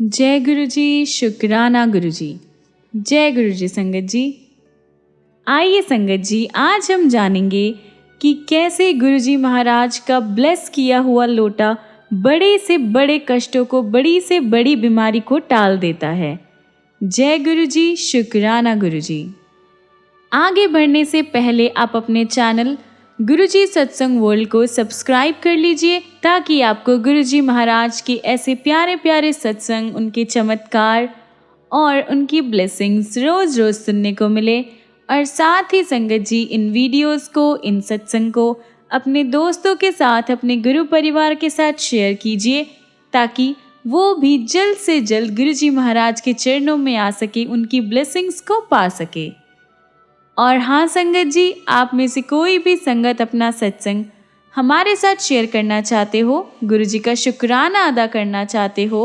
जय गुरु जी, शुक्राना गुरु जी। जय गुरु जी संगत जी। आइए संगत जी, आज हम जानेंगे कि कैसे गुरु जी महाराज का ब्लेस किया हुआ लोटा बड़े से बड़े कष्टों को, बड़ी से बड़ी बीमारी को टाल देता है। जय गुरु जी, शुक्राना गुरु जी। आगे बढ़ने से पहले आप अपने चैनल गुरुजी सत्संग वर्ल्ड को सब्सक्राइब कर लीजिए ताकि आपको गुरुजी महाराज के ऐसे प्यारे प्यारे सत्संग, उनके चमत्कार और उनकी ब्लेसिंग्स रोज रोज सुनने को मिले। और साथ ही संगत जी, इन वीडियोस को, इन सत्संग को अपने दोस्तों के साथ, अपने गुरु परिवार के साथ शेयर कीजिए ताकि वो भी जल्द से जल्द गुरुजी महाराज के चरणों में आ सके, उनकी ब्लेसिंग्स को पा सके। और हाँ संगत जी, आप में से कोई भी संगत अपना सत्संग हमारे साथ शेयर करना चाहते हो, गुरुजी का शुक्राना अदा करना चाहते हो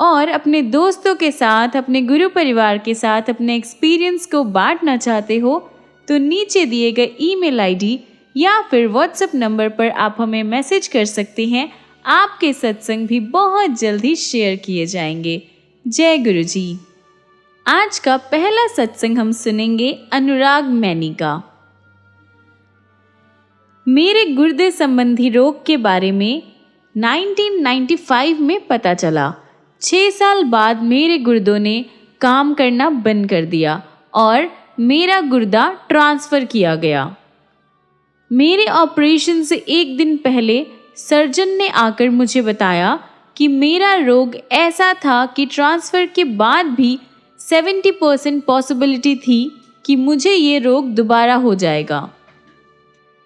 और अपने दोस्तों के साथ, अपने गुरु परिवार के साथ अपने एक्सपीरियंस को बांटना चाहते हो, तो नीचे दिए गए ईमेल आईडी या फिर व्हाट्सएप नंबर पर आप हमें मैसेज कर सकते हैं। आपके सत्संग भी बहुत जल्द ही शेयर किए जाएंगे। जय गुरु जी। आज का पहला सत्संग हम सुनेंगे अनुराग मैनी का। मेरे गुर्दे संबंधी रोग के बारे में 1995 में पता चला। 6 साल बाद मेरे गुर्दों ने काम करना बंद कर दिया और मेरा गुर्दा ट्रांसफ़र किया गया। मेरे ऑपरेशन से एक दिन पहले सर्जन ने आकर मुझे बताया कि मेरा रोग ऐसा था कि ट्रांसफ़र के बाद भी 70% पॉसिबिलिटी थी कि मुझे ये रोग दोबारा हो जाएगा।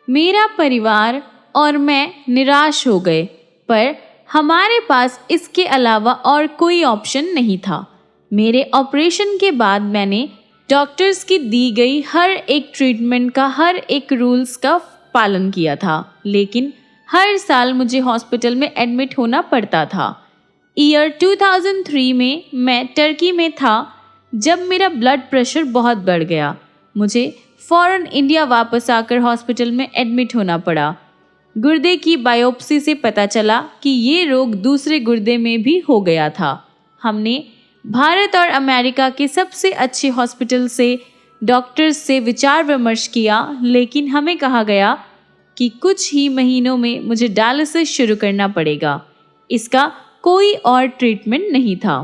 मेरा परिवार और मैं निराश हो गए, पर हमारे पास इसके अलावा और कोई ऑप्शन नहीं था। मेरे ऑपरेशन के बाद मैंने डॉक्टर्स की दी गई हर एक ट्रीटमेंट का, हर एक रूल्स का पालन किया था, लेकिन हर साल मुझे हॉस्पिटल में एडमिट होना पड़ता था। ईयर 2003 में मैं टर्की में था जब मेरा ब्लड प्रेशर बहुत बढ़ गया। मुझे फ़ौरन इंडिया वापस आकर हॉस्पिटल में एडमिट होना पड़ा। गुर्दे की बायोप्सी से पता चला कि ये रोग दूसरे गुर्दे में भी हो गया था। हमने भारत और अमेरिका के सबसे अच्छे हॉस्पिटल से डॉक्टर्स से विचार विमर्श किया, लेकिन हमें कहा गया कि कुछ ही महीनों में मुझे डायलिसिस शुरू करना पड़ेगा। इसका कोई और ट्रीटमेंट नहीं था।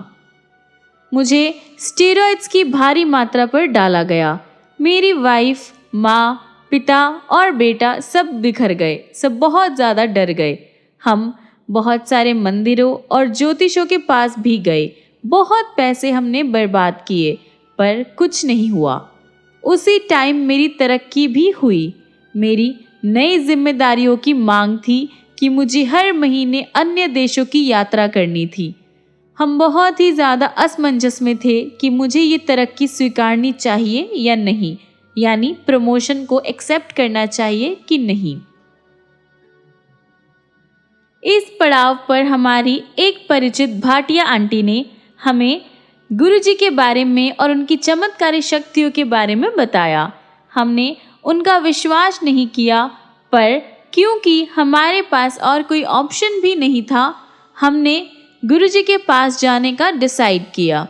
मुझे स्टेरॉइड्स की भारी मात्रा पर डाला गया। मेरी वाइफ, माँ, पिता और बेटा सब बिखर गए, सब बहुत ज़्यादा डर गए। हम बहुत सारे मंदिरों और ज्योतिषों के पास भी गए। बहुत पैसे हमने बर्बाद किए, पर कुछ नहीं हुआ। उसी टाइम मेरी तरक्की भी हुई। मेरी नई जिम्मेदारियों की मांग थी कि मुझे हर महीने अन्य देशों की यात्रा करनी थी। हम बहुत ही ज़्यादा असमंजस में थे कि मुझे ये तरक्की स्वीकारनी चाहिए या नहीं, यानी प्रमोशन को एक्सेप्ट करना चाहिए कि नहीं। इस पड़ाव पर हमारी एक परिचित भाटिया आंटी ने हमें गुरुजी के बारे में और उनकी चमत्कारी शक्तियों के बारे में बताया। हमने उनका विश्वास नहीं किया, पर क्योंकि हमारे पास और कोई ऑप्शन भी नहीं था, हमने गुरुजी के पास जाने का डिसाइड किया।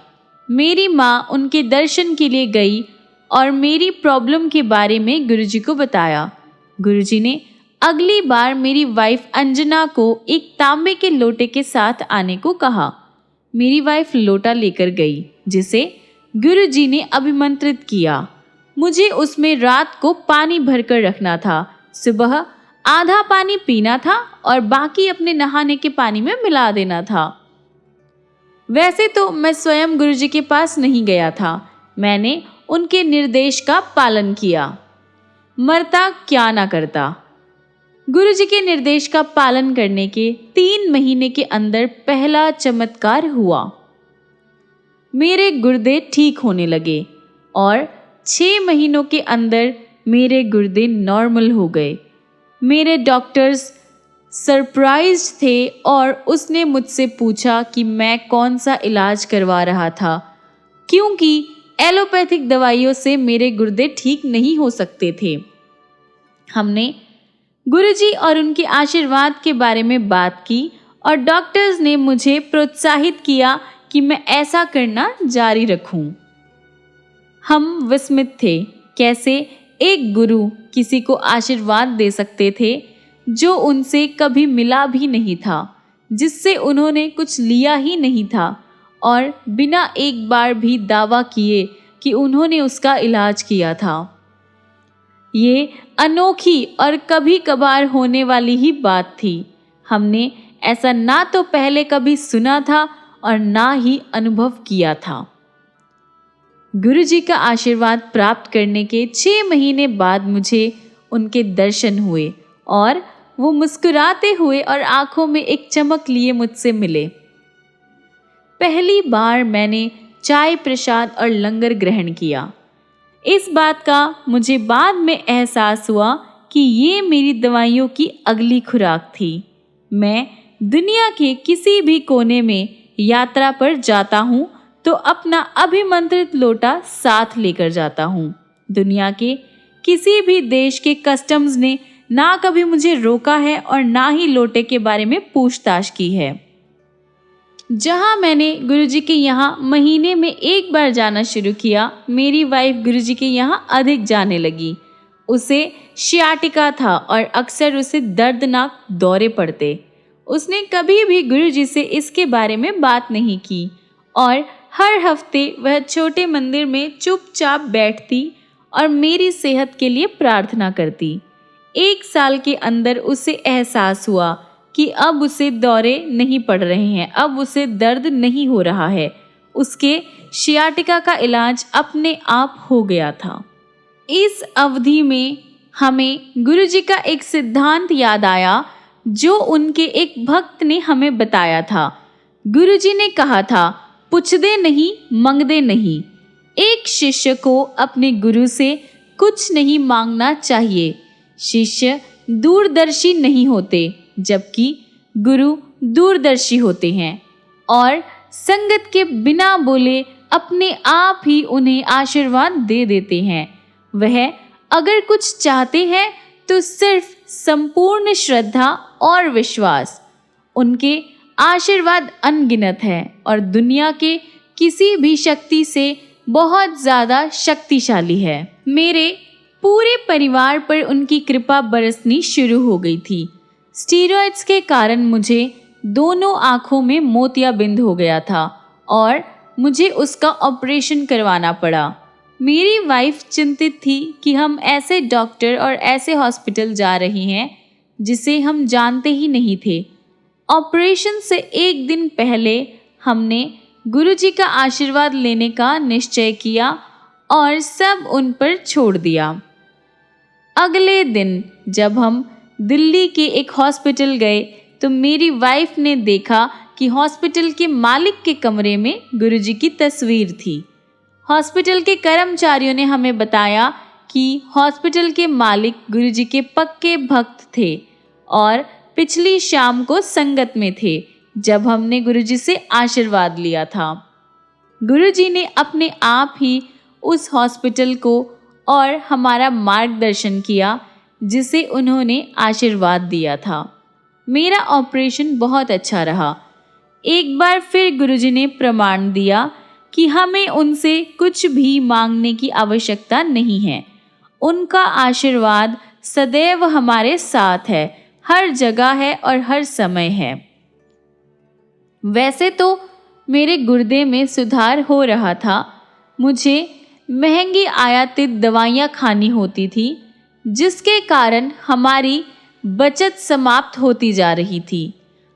मेरी माँ उनके दर्शन के लिए गई और मेरी प्रॉब्लम के बारे में गुरुजी को बताया। गुरुजी ने अगली बार मेरी वाइफ अंजना को एक तांबे के लोटे के साथ आने को कहा। मेरी वाइफ लोटा लेकर गई, जिसे गुरुजी ने अभिमंत्रित किया। मुझे उसमें रात को पानी भरकर रखना था। सुबह आधा पानी पीना था और बाकी अपने नहाने के पानी में मिला देना था। वैसे तो मैं स्वयं गुरुजी के पास नहीं गया था। मैंने उनके निर्देश का पालन किया। मरता क्या ना करता। गुरुजी के निर्देश का पालन करने के 3 महीने के अंदर पहला चमत्कार हुआ। मेरे गुर्दे ठीक होने लगे और 6 महीनों के अंदर मेरे गुर्दे नॉर्मल हो गए। मेरे डॉक्टर्स सरप्राइज्ड थे और उसने मुझसे पूछा कि मैं कौन सा इलाज करवा रहा था, क्योंकि एलोपैथिक दवाइयों से मेरे गुर्दे ठीक नहीं हो सकते थे। हमने गुरुजी और उनके आशीर्वाद के बारे में बात की और डॉक्टर्स ने मुझे प्रोत्साहित किया कि मैं ऐसा करना जारी रखूं। हम विस्मित थे, कैसे एक गुरु किसी को आशीर्वाद दे सकते थे जो उनसे कभी मिला भी नहीं था, जिससे उन्होंने कुछ लिया ही नहीं था, और बिना एक बार भी दावा किए कि उन्होंने उसका इलाज किया था। ये अनोखी और कभी कभार होने वाली ही बात थी। हमने ऐसा ना तो पहले कभी सुना था और ना ही अनुभव किया था। गुरुजी का आशीर्वाद प्राप्त करने के 6 महीने बाद मुझे उनके दर्शन हुए और वो मुस्कुराते हुए और आंखों में एक चमक लिए मुझसे मिले। पहली बार मैंने चाय प्रसाद और लंगर ग्रहण किया। इस बात का मुझे बाद में एहसास हुआ कि ये मेरी दवाइयों की अगली खुराक थी। मैं दुनिया के किसी भी कोने में यात्रा पर जाता हूँ तो अपना अभिमंत्रित लोटा साथ लेकर जाता हूँ। दुनिया के किसी भी देश के कस्टम्स ने ना कभी मुझे रोका है और ना ही लोटे के बारे में पूछताछ की है। जहाँ मैंने गुरुजी के यहाँ महीने में एक बार जाना शुरू किया, मेरी वाइफ गुरुजी के यहाँ अधिक जाने लगी। उसे शियाटिका था और अक्सर उसे दर्दनाक दौरे पड़ते। उसने कभी भी गुरुजी से इसके बारे में बात नहीं की और हर हफ्ते वह छोटे मंदिर में चुपचाप बैठती और मेरी सेहत के लिए प्रार्थना करती। 1 साल के अंदर उसे एहसास हुआ कि अब उसे दौरे नहीं पड़ रहे हैं, अब उसे दर्द नहीं हो रहा है। उसके शियाटिका का इलाज अपने आप हो गया था। इस अवधि में हमें गुरुजी का एक सिद्धांत याद आया जो उनके एक भक्त ने हमें बताया था। गुरुजी ने कहा था, पुछदे नहीं मंगदे नहीं। एक शिष्य को अपने गुरु से कुछ नहीं मांगना चाहिए। शिष्य दूरदर्शी नहीं होते, जबकि गुरु दूरदर्शी होते हैं और संगत के बिना बोले अपने आप ही उन्हें आशीर्वाद दे देते हैं। वह अगर कुछ चाहते हैं तो सिर्फ संपूर्ण श्रद्धा और विश्वास। उनके आशीर्वाद अनगिनत है और दुनिया के किसी भी शक्ति से बहुत ज़्यादा शक्तिशाली है। मेरे पूरे परिवार पर उनकी कृपा बरसनी शुरू हो गई थी। स्टीरॉयड्स के कारण मुझे दोनों आँखों में मोतियाबिंद हो गया था और मुझे उसका ऑपरेशन करवाना पड़ा। मेरी वाइफ चिंतित थी कि हम ऐसे डॉक्टर और ऐसे हॉस्पिटल जा रहे हैं जिसे हम जानते ही नहीं थे। ऑपरेशन से 1 दिन पहले हमने गुरुजी का आशीर्वाद लेने का निश्चय किया और सब उन पर छोड़ दिया। अगले दिन जब हम दिल्ली के एक हॉस्पिटल गए तो मेरी वाइफ ने देखा कि हॉस्पिटल के मालिक के कमरे में गुरुजी की तस्वीर थी। हॉस्पिटल के कर्मचारियों ने हमें बताया कि हॉस्पिटल के मालिक गुरुजी के पक्के भक्त थे और पिछली शाम को संगत में थे जब हमने गुरुजी से आशीर्वाद लिया था। गुरुजी ने अपने आप ही उस हॉस्पिटल को और हमारा मार्गदर्शन किया जिसे उन्होंने आशीर्वाद दिया था। मेरा ऑपरेशन बहुत अच्छा रहा। एक बार फिर गुरुजी ने प्रमाण दिया कि हमें उनसे कुछ भी मांगने की आवश्यकता नहीं है। उनका आशीर्वाद सदैव हमारे साथ है, हर जगह है और हर समय है। वैसे तो मेरे गुर्दे में सुधार हो रहा था। मुझे महंगी आयातित दवाइयाँ खानी होती थी जिसके कारण हमारी बचत समाप्त होती जा रही थी।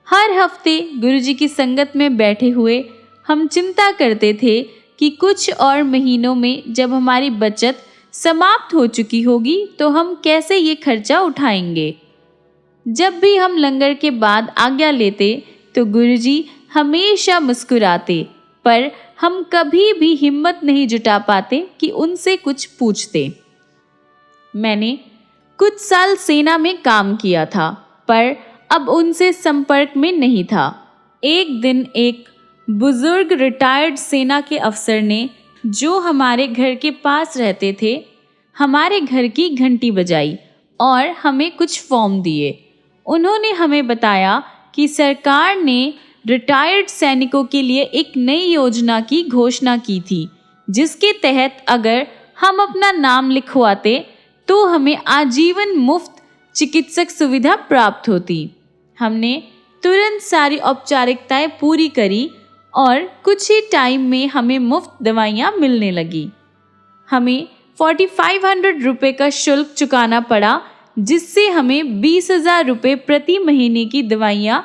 हर हफ्ते गुरुजी की संगत में बैठे हुए हम चिंता करते थे कि कुछ और महीनों में जब हमारी बचत समाप्त हो चुकी होगी तो हम कैसे ये खर्चा उठाएंगे। जब भी हम लंगर के बाद आज्ञा लेते तो गुरुजी हमेशा मुस्कुराते, पर हम कभी भी हिम्मत नहीं जुटा पाते कि उनसे कुछ पूछते। मैंने कुछ साल सेना में काम किया था पर अब उनसे संपर्क में नहीं था। एक दिन एक बुजुर्ग रिटायर्ड सेना के अफसर ने, जो हमारे घर के पास रहते थे, हमारे घर की घंटी बजाई और हमें कुछ फॉर्म दिए। उन्होंने हमें बताया कि सरकार ने रिटायर्ड सैनिकों के लिए एक नई योजना की घोषणा की थी, जिसके तहत अगर हम अपना नाम लिखवाते तो हमें आजीवन मुफ्त चिकित्सक सुविधा प्राप्त होती। हमने तुरंत सारी औपचारिकताएं पूरी करी और कुछ ही टाइम में हमें मुफ्त दवाइयाँ मिलने लगी। हमें 4500 रुपये का शुल्क चुकाना पड़ा, जिससे हमें 20,000 रुपये प्रति महीने की दवाइयाँ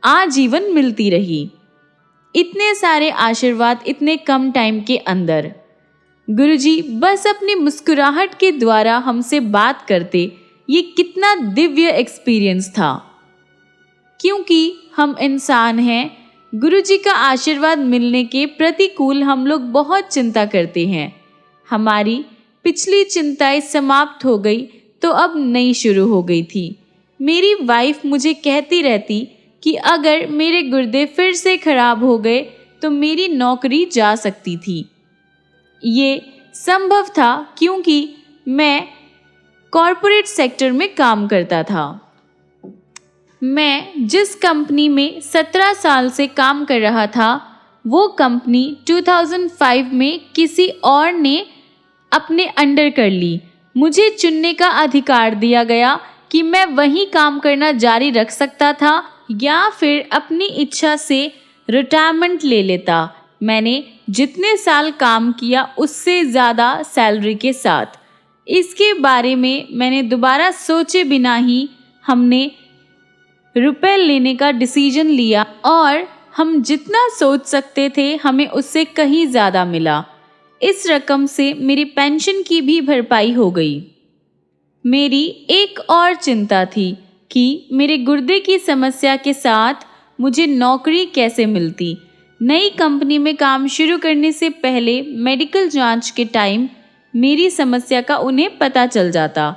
आजीवन मिलती रही। इतने सारे आशीर्वाद इतने कम टाइम के अंदर। गुरुजी बस अपनी मुस्कुराहट के द्वारा हमसे बात करते, ये कितना दिव्य एक्सपीरियंस था। क्योंकि हम इंसान हैं, गुरुजी का आशीर्वाद मिलने के प्रतिकूल हम लोग बहुत चिंता करते हैं। हमारी पिछली चिंताएं समाप्त हो गई तो अब नई शुरू हो गई थी। मेरी वाइफ मुझे कहती रहती कि अगर मेरे गुर्दे फिर से खराब हो गए तो मेरी नौकरी जा सकती थी। ये संभव था क्योंकि मैं कॉरपोरेट सेक्टर में काम करता था। मैं जिस कंपनी में 17 साल से काम कर रहा था, वो कंपनी 2005 में किसी और ने अपने अंडर कर ली। मुझे चुनने का अधिकार दिया गया कि मैं वहीं काम करना जारी रख सकता था या फिर अपनी इच्छा से रिटायरमेंट ले लेता। मैंने जितने साल काम किया उससे ज़्यादा सैलरी के साथ। इसके बारे में मैंने दोबारा सोचे बिना ही हमने रुपए लेने का डिसीजन लिया और हम जितना सोच सकते थे हमें उससे कहीं ज़्यादा मिला। इस रकम से मेरी पेंशन की भी भरपाई हो गई। मेरी एक और चिंता थी कि मेरे गुर्दे की समस्या के साथ मुझे नौकरी कैसे मिलती। नई कंपनी में काम शुरू करने से पहले मेडिकल जांच के टाइम मेरी समस्या का उन्हें पता चल जाता।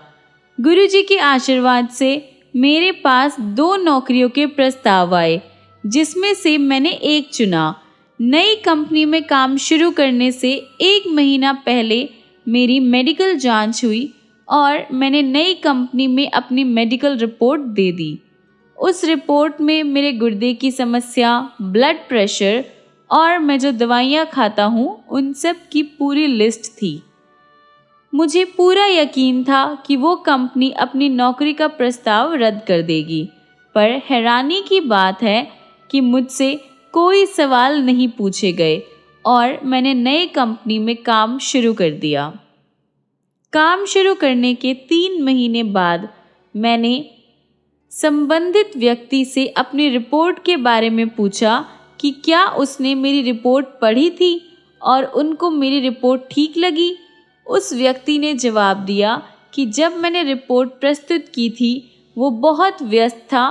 गुरुजी के आशीर्वाद से मेरे पास 2 नौकरियों के प्रस्ताव आए, जिसमें से मैंने एक चुना। नई कंपनी में काम शुरू करने से 1 महीना पहले मेरी मेडिकल जांच हुई और मैंने नई कंपनी में अपनी मेडिकल रिपोर्ट दे दी। उस रिपोर्ट में मेरे गुर्दे की समस्या, ब्लड प्रेशर और मैं जो दवाइयाँ खाता हूँ उन सब की पूरी लिस्ट थी। मुझे पूरा यकीन था कि वो कंपनी अपनी नौकरी का प्रस्ताव रद्द कर देगी, पर हैरानी की बात है कि मुझसे कोई सवाल नहीं पूछे गए और मैंने नई कंपनी में काम शुरू कर दिया। काम शुरू करने के 3 महीने बाद मैंने संबंधित व्यक्ति से अपनी रिपोर्ट के बारे में पूछा कि क्या उसने मेरी रिपोर्ट पढ़ी थी और उनको मेरी रिपोर्ट ठीक लगी। उस व्यक्ति ने जवाब दिया कि जब मैंने रिपोर्ट प्रस्तुत की थी वो बहुत व्यस्त था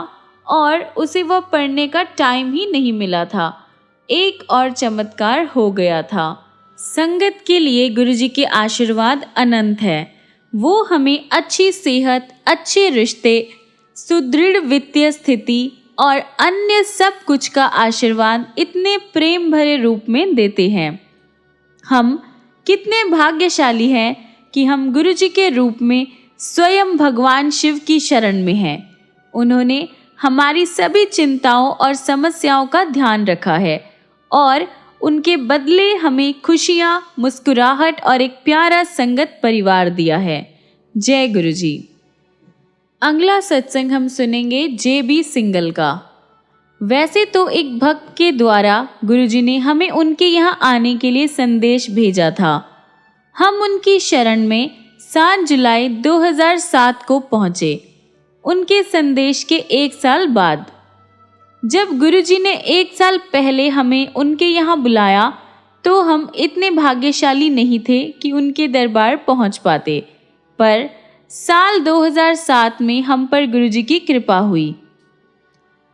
और उसे वह पढ़ने का टाइम ही नहीं मिला था। एक और चमत्कार हो गया था। संगत के लिए गुरुजी के आशीर्वाद अनंत है। वो हमें अच्छी सेहत, अच्छे रिश्ते, सुदृढ़ वित्तीय स्थिति और अन्य सब कुछ का आशीर्वाद इतने प्रेम भरे रूप में देते हैं। हम कितने भाग्यशाली हैं कि हम गुरुजी के रूप में स्वयं भगवान शिव की शरण में हैं। उन्होंने हमारी सभी चिंताओं और समस्याओं का ध्यान रखा है और उनके बदले हमें खुशियाँ, मुस्कुराहट और एक प्यारा संगत परिवार दिया है। जय गुरुजी। अगला सत्संग हम सुनेंगे JB सिंगल का। वैसे तो एक भक्त के द्वारा गुरुजी ने हमें उनके यहाँ आने के लिए संदेश भेजा था। हम उनकी शरण में 7 जुलाई 2007 को पहुँचे। उनके संदेश के 1 साल बाद, जब गुरुजी ने 1 साल पहले हमें उनके यहाँ बुलाया तो हम इतने भाग्यशाली नहीं थे कि उनके दरबार पहुँच पाते, पर साल 2007 में हम पर गुरुजी की कृपा हुई।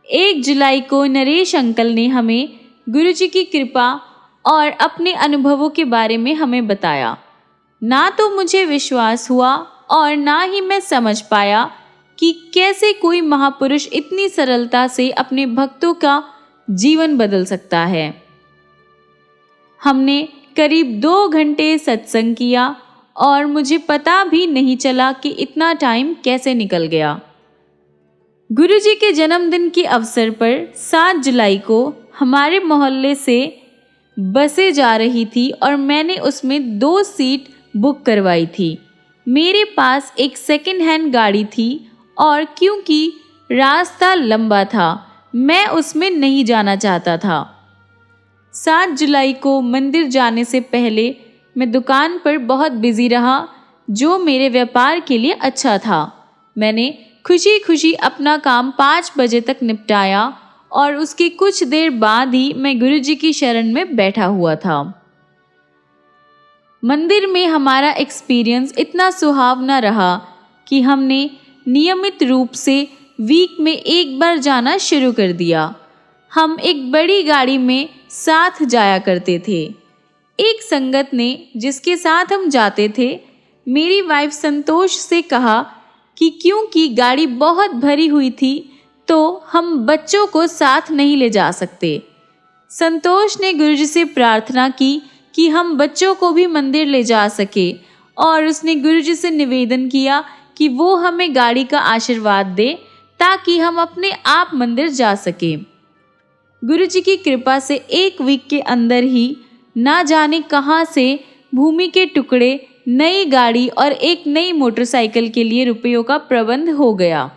1 जुलाई को नरेश अंकल ने हमें गुरुजी की कृपा और अपने अनुभवों के बारे में हमें बताया। ना तो मुझे विश्वास हुआ और ना ही मैं समझ पाया कि कैसे कोई महापुरुष इतनी सरलता से अपने भक्तों का जीवन बदल सकता है। हमने करीब 2 घंटे सत्संग किया और मुझे पता भी नहीं चला कि इतना टाइम कैसे निकल गया। गुरुजी के जन्मदिन के अवसर पर 7 जुलाई को हमारे मोहल्ले से बसें जा रही थी और मैंने उसमें 2 सीट बुक करवाई थी। मेरे पास एक सेकंड हैंड गाड़ी थी और क्योंकि रास्ता लंबा था मैं उसमें नहीं जाना चाहता था। 7 जुलाई को मंदिर जाने से पहले मैं दुकान पर बहुत बिजी रहा, जो मेरे व्यापार के लिए अच्छा था। मैंने खुशी खुशी अपना काम 5 बजे तक निपटाया और उसके कुछ देर बाद ही मैं गुरुजी की शरण में बैठा हुआ था। मंदिर में हमारा एक्सपीरियंस इतना सुहावना रहा कि हमने नियमित रूप से वीक में एक बार जाना शुरू कर दिया। हम एक बड़ी गाड़ी में साथ जाया करते थे। एक संगत ने, जिसके साथ हम जाते थे, मेरी वाइफ संतोष से कहा कि क्योंकि गाड़ी बहुत भरी हुई थी तो हम बच्चों को साथ नहीं ले जा सकते। संतोष ने गुरुजी से प्रार्थना की कि हम बच्चों को भी मंदिर ले जा सके और उसने गुरुजी से निवेदन किया कि वो हमें गाड़ी का आशीर्वाद दे ताकि हम अपने आप मंदिर जा सके। गुरुजी की कृपा से एक वीक के अंदर ही ना जाने कहां से भूमि के टुकड़े, नई गाड़ी और एक नई मोटरसाइकिल के लिए रुपयों का प्रबंध हो गया।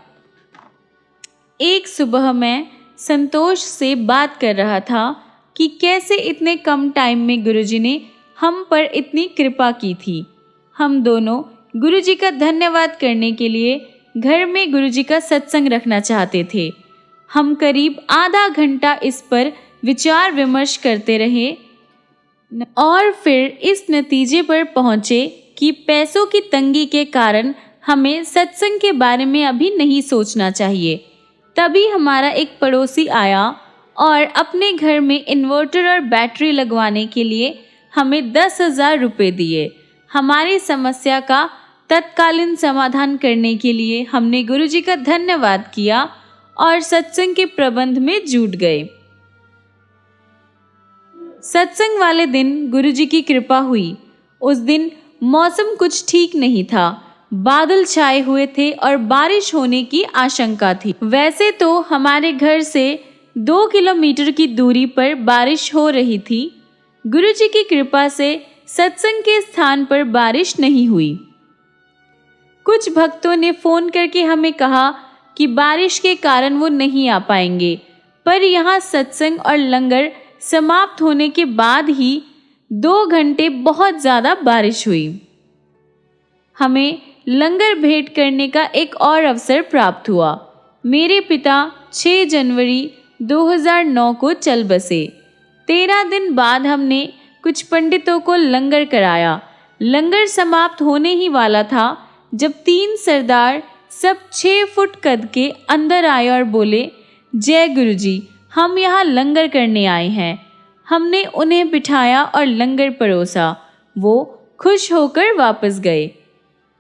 एक सुबह मैं संतोष से बात कर रहा था कि कैसे इतने कम टाइम में गुरुजी ने हम पर इतनी कृपा की थी। हम दोनों गुरुजी का धन्यवाद करने के लिए घर में गुरुजी का सत्संग रखना चाहते थे। हम करीब आधा घंटा इस पर विचार विमर्श करते रहे और फिर इस नतीजे पर पहुँचे कि पैसों की तंगी के कारण हमें सत्संग के बारे में अभी नहीं सोचना चाहिए। तभी हमारा एक पड़ोसी आया और अपने घर में इन्वर्टर और बैटरी लगवाने के लिए हमें 10,000 रुपये दिए। हमारी समस्या का तत्कालीन समाधान करने के लिए हमने गुरुजी का धन्यवाद किया और सत्संग के प्रबंध में जुट गए। सत्संग वाले दिन गुरुजी की कृपा हुई। उस दिन मौसम कुछ ठीक नहीं था, बादल छाए हुए थे और बारिश होने की आशंका थी। वैसे तो हमारे घर से 2 किलोमीटर की दूरी पर बारिश हो रही थी। गुरुजी की कृपा से सत्संग के स्थान पर बारिश नहीं हुई। कुछ भक्तों ने फोन करके हमें कहा कि बारिश के कारण वो नहीं आ पाएंगे, पर यहाँ सत्संग और लंगर समाप्त होने के बाद ही 2 घंटे बहुत ज़्यादा बारिश हुई। हमें लंगर भेंट करने का एक और अवसर प्राप्त हुआ। मेरे पिता 6 जनवरी 2009 को चल बसे। 13 दिन बाद हमने कुछ पंडितों को लंगर कराया। लंगर समाप्त होने ही वाला था जब 3 सरदार सब 6 फुट कद के अंदर आए और बोले, जय गुरुजी, हम यहाँ लंगर करने आए हैं। हमने उन्हें बिठाया और लंगर परोसा। वो खुश होकर वापस गए।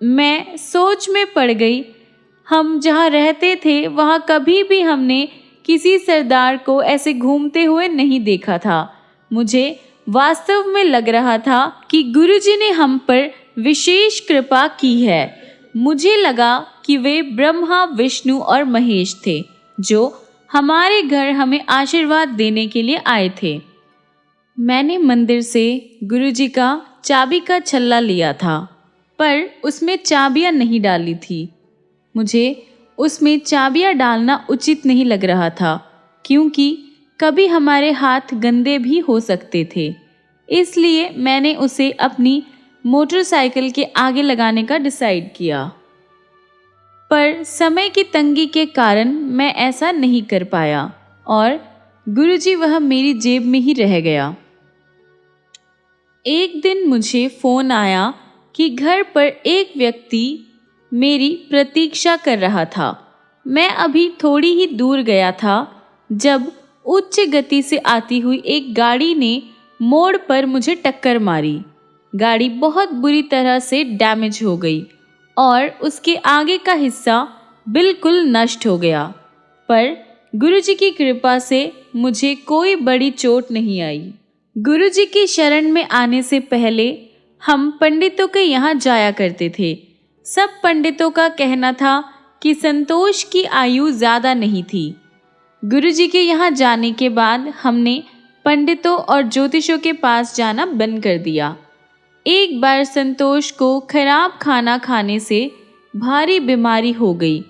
मैं सोच में पड़ गई। हम जहाँ रहते थे वहाँ कभी भी हमने किसी सरदार को ऐसे घूमते हुए नहीं देखा था। मुझे वास्तव में लग रहा था कि गुरुजी ने हम पर विशेष कृपा की है। मुझे लगा कि वे ब्रह्मा, विष्णु और महेश थे जो हमारे घर हमें आशीर्वाद देने के लिए आए थे। मैंने मंदिर से गुरुजी का चाबी का छल्ला लिया था, पर उसमें चाबियां नहीं डाली थी। मुझे उसमें चाबियां डालना उचित नहीं लग रहा था, क्योंकि कभी हमारे हाथ गंदे भी हो सकते थे। इसलिए मैंने उसे अपनी मोटरसाइकिल के आगे लगाने का डिसाइड किया, पर समय की तंगी के कारण मैं ऐसा नहीं कर पाया और गुरुजी वह मेरी जेब में ही रह गया। एक दिन मुझे फ़ोन आया कि घर पर एक व्यक्ति मेरी प्रतीक्षा कर रहा था। मैं अभी थोड़ी ही दूर गया था जब उच्च गति से आती हुई एक गाड़ी ने मोड़ पर मुझे टक्कर मारी। गाड़ी बहुत बुरी तरह से डैमेज हो गई और उसके आगे का हिस्सा बिल्कुल नष्ट हो गया, पर गुरुजी की कृपा से मुझे कोई बड़ी चोट नहीं आई। गुरुजी की शरण में आने से पहले हम पंडितों के यहाँ जाया करते थे। सब पंडितों का कहना था कि संतोष की आयु ज़्यादा नहीं थी। गुरुजी के यहाँ जाने के बाद हमने पंडितों और ज्योतिषों के पास जाना बंद कर दिया। एक बार संतोष को खराब खाना खाने से भारी बीमारी हो गई।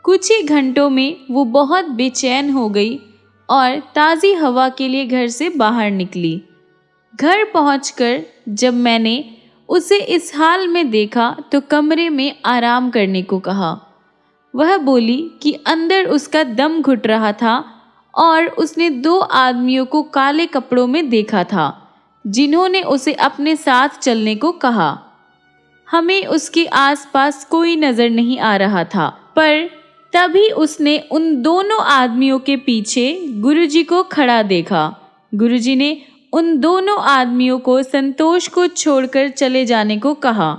कुछ ही घंटों में वो बहुत बेचैन हो गई और ताज़ी हवा के लिए घर से बाहर निकली। घर पहुंचकर जब मैंने उसे इस हाल में देखा तो कमरे में आराम करने को कहा। वह बोली कि अंदर उसका दम घुट रहा था और उसने 2 आदमियों को काले कपड़ों में देखा था जिन्होंने उसे अपने साथ चलने को कहा। हमें उसके आसपास कोई नज़र नहीं आ रहा था, पर तभी उसने उन दोनों आदमियों के पीछे गुरुजी को खड़ा देखा। गुरुजी ने उन दोनों आदमियों को संतोष को छोड़कर चले जाने को कहा।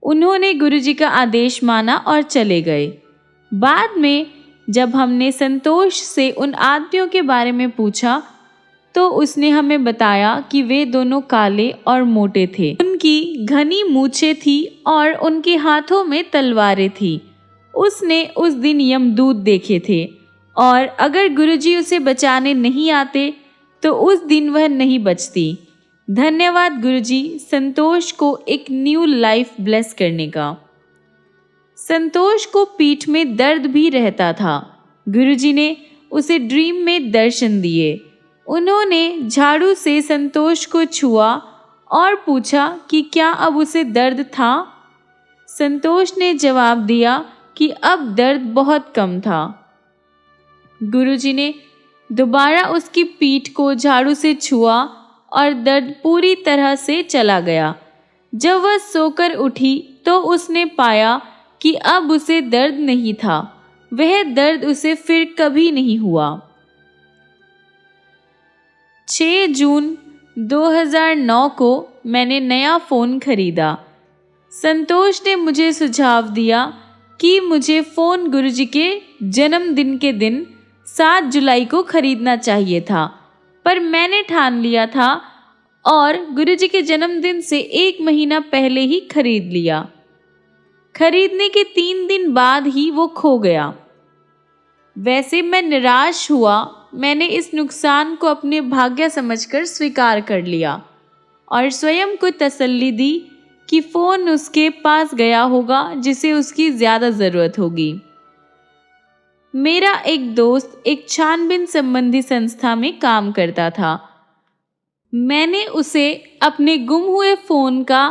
उन्होंने गुरुजी का आदेश माना और चले गए। बाद में जब हमने संतोष से उन आदमियों के बारे में पूछा तो उसने हमें बताया कि वे दोनों काले और मोटे थे। उनकी घनी मूछें थी और उनके हाथों में तलवारें थी। उसने उस दिन यमदूत देखे थे और अगर गुरुजी उसे बचाने नहीं आते तो उस दिन वह नहीं बचती। धन्यवाद गुरुजी, संतोष को एक न्यू लाइफ ब्लेस करने का। संतोष को पीठ में दर्द भी रहता था। गुरुजी ने उसे ड्रीम में दर्शन दिए। उन्होंने झाड़ू से संतोष को छुआ और पूछा कि क्या अब उसे दर्द था। संतोष ने जवाब दिया कि अब दर्द बहुत कम था। गुरुजी ने दोबारा उसकी पीठ को झाड़ू से छुआ और दर्द पूरी तरह से चला गया। जब वह सोकर उठी तो उसने पाया कि अब उसे दर्द नहीं था। वह दर्द उसे फिर कभी नहीं हुआ। 6 जून 2009 को मैंने नया फ़ोन खरीदा। संतोष ने मुझे सुझाव दिया कि मुझे फ़ोन गुरुजी के जन्मदिन के दिन 7 जुलाई को खरीदना चाहिए था, पर मैंने ठान लिया था और गुरुजी के जन्मदिन से 1 महीना पहले ही खरीद लिया। खरीदने के 3 दिन बाद ही वो खो गया। वैसे मैं निराश हुआ। मैंने इस नुकसान को अपने भाग्य समझकर स्वीकार कर लिया और स्वयं को तसल्ली दी कि फ़ोन उसके पास गया होगा जिसे उसकी ज़्यादा ज़रूरत होगी। मेरा एक दोस्त एक छानबीन संबंधी संस्था में काम करता था। मैंने उसे अपने गुम हुए फ़ोन का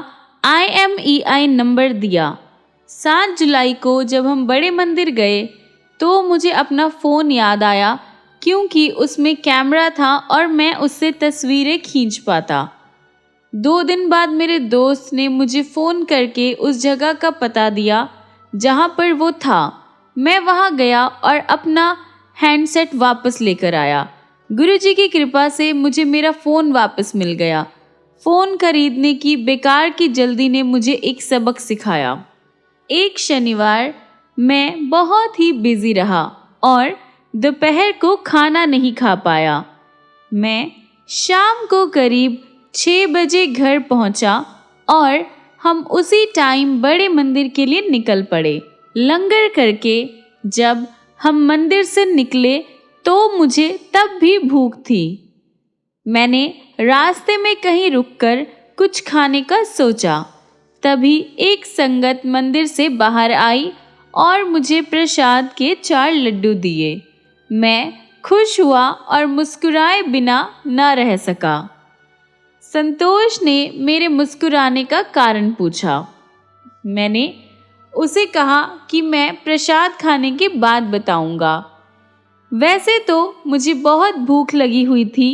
IMEI नंबर दिया। 7 जुलाई को जब हम बड़े मंदिर गए तो मुझे अपना फ़ोन याद आया क्योंकि उसमें कैमरा था और मैं उससे तस्वीरें खींच पाता। 2 दिन बाद मेरे दोस्त ने मुझे फ़ोन करके उस जगह का पता दिया जहाँ पर वो था। मैं वहाँ गया और अपना हैंडसेट वापस लेकर आया। गुरुजी की कृपा से मुझे मेरा फ़ोन वापस मिल गया। फ़ोन खरीदने की बेकार की जल्दी ने मुझे एक सबक सिखाया। एक शनिवार मैं बहुत ही बिजी रहा और दोपहर को खाना नहीं खा पाया। मैं शाम को करीब 6 बजे घर पहुंचा और हम उसी टाइम बड़े मंदिर के लिए निकल पड़े। लंगर करके जब हम मंदिर से निकले तो मुझे तब भी भूख थी। मैंने रास्ते में कहीं रुककर कुछ खाने का सोचा। तभी एक संगत मंदिर से बाहर आई और मुझे प्रसाद के 4 लड्डू दिए। मैं खुश हुआ और मुस्कुराए बिना न रह सका। संतोष ने मेरे मुस्कुराने का कारण पूछा। मैंने उसे कहा कि मैं प्रसाद खाने के बाद बताऊंगा। वैसे तो मुझे बहुत भूख लगी हुई थी।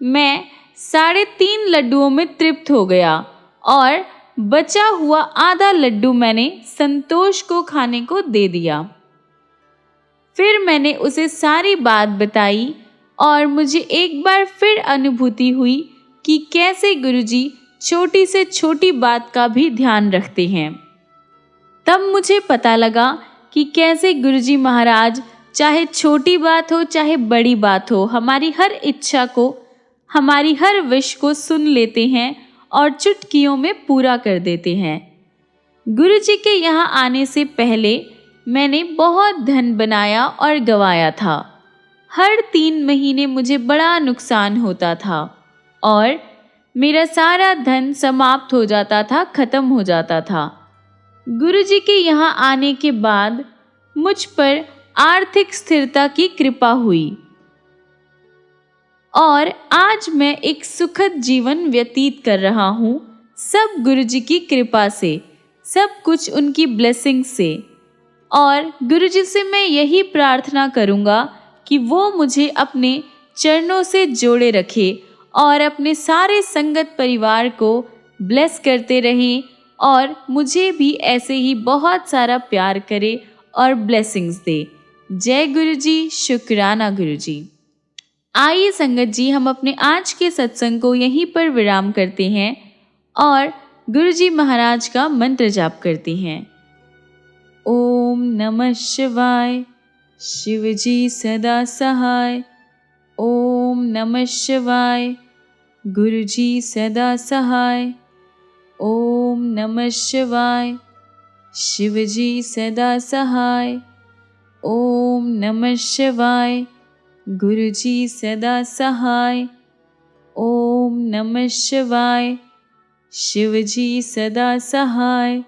मैं 3.5 लड्डुओं में तृप्त हो गया और बचा हुआ आधा लड्डू मैंने संतोष को खाने को दे दिया। फिर मैंने उसे सारी बात बताई और मुझे एक बार फिर अनुभूति हुई कि कैसे गुरुजी छोटी से छोटी बात का भी ध्यान रखते हैं। तब मुझे पता लगा कि कैसे गुरुजी महाराज चाहे छोटी बात हो चाहे बड़ी बात हो, हमारी हर इच्छा को, हमारी हर विश को सुन लेते हैं और चुटकियों में पूरा कर देते हैं। गुरुजी के यहाँ आने से पहले मैंने बहुत धन बनाया और गंवाया था। हर 3 महीने मुझे बड़ा नुकसान होता था और मेरा सारा धन समाप्त हो जाता था, खत्म हो जाता था। गुरुजी के यहाँ आने के बाद मुझ पर आर्थिक स्थिरता की कृपा हुई और आज मैं एक सुखद जीवन व्यतीत कर रहा हूँ, सब गुरुजी की कृपा से, सब कुछ उनकी ब्लेसिंग से। और गुरुजी से मैं यही प्रार्थना करूँगा कि वो मुझे अपने चरणों से जोड़े रखे और अपने सारे संगत परिवार को ब्लेस करते रहें और मुझे भी ऐसे ही बहुत सारा प्यार करे और ब्लेसिंग्स दे। जय गुरुजी, शुक्राना गुरुजी। आइए संगत जी, हम अपने आज के सत्संग को यहीं पर विराम करते हैं और गुरुजी महाराज का मंत्र जाप करते हैं। ओम नमः शिवाय, शिवजी सदा सहाय। ओम नमः शिवाय, गुरुजी सदा सहाय। ओम नमः शिवाय, शिवजी सदा सहाय। ओम नमः शिवाय, गुरुजी सदा सहाय। ओम नमः शिवाय, शिवजी सदा सहाय।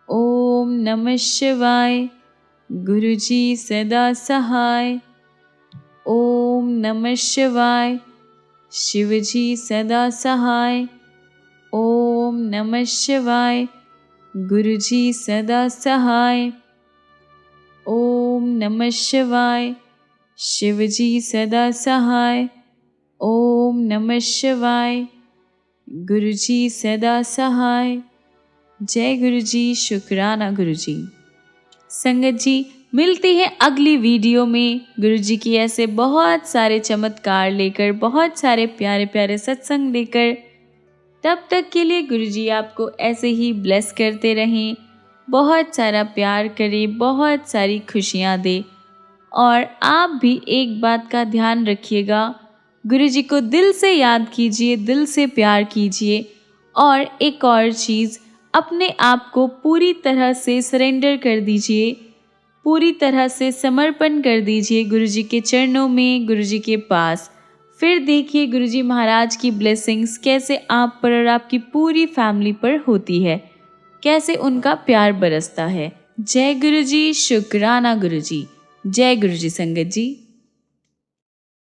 ओम नमः शिवाय, गुरुजी सदा सहाय। ओम नमः शिवाय, शिवजी सदा सहाय। ओम नमः शिवाय, गुरुजी सदा सहाय। ओम नमः शिवाय, शिवजी सदा सहाय। ओम नमः शिवाय, गुरुजी सदा सहाय। जय गुरुजी, शुक्राना गुरुजी। संगत जी, मिलते हैं अगली वीडियो में गुरुजी की ऐसे बहुत सारे चमत्कार लेकर, बहुत सारे प्यारे प्यारे सत्संग लेकर। तब तक के लिए गुरुजी आपको ऐसे ही ब्लेस करते रहें, बहुत सारा प्यार करें, बहुत सारी खुशियाँ दे। और आप भी एक बात का ध्यान रखिएगा, गुरुजी को दिल से याद कीजिए, दिल से प्यार कीजिए। और एक और चीज़, अपने आप को पूरी तरह से सरेंडर कर दीजिए, पूरी तरह से समर्पण कर दीजिए गुरुजी के चरणों में, गुरुजी के पास। फिर देखिए गुरुजी महाराज की ब्लेसिंग्स कैसे आप पर और आपकी पूरी फैमिली पर होती है, कैसे उनका प्यार बरसता है। जय गुरुजी, शुक्राना गुरुजी। जय गुरुजी संगत जी।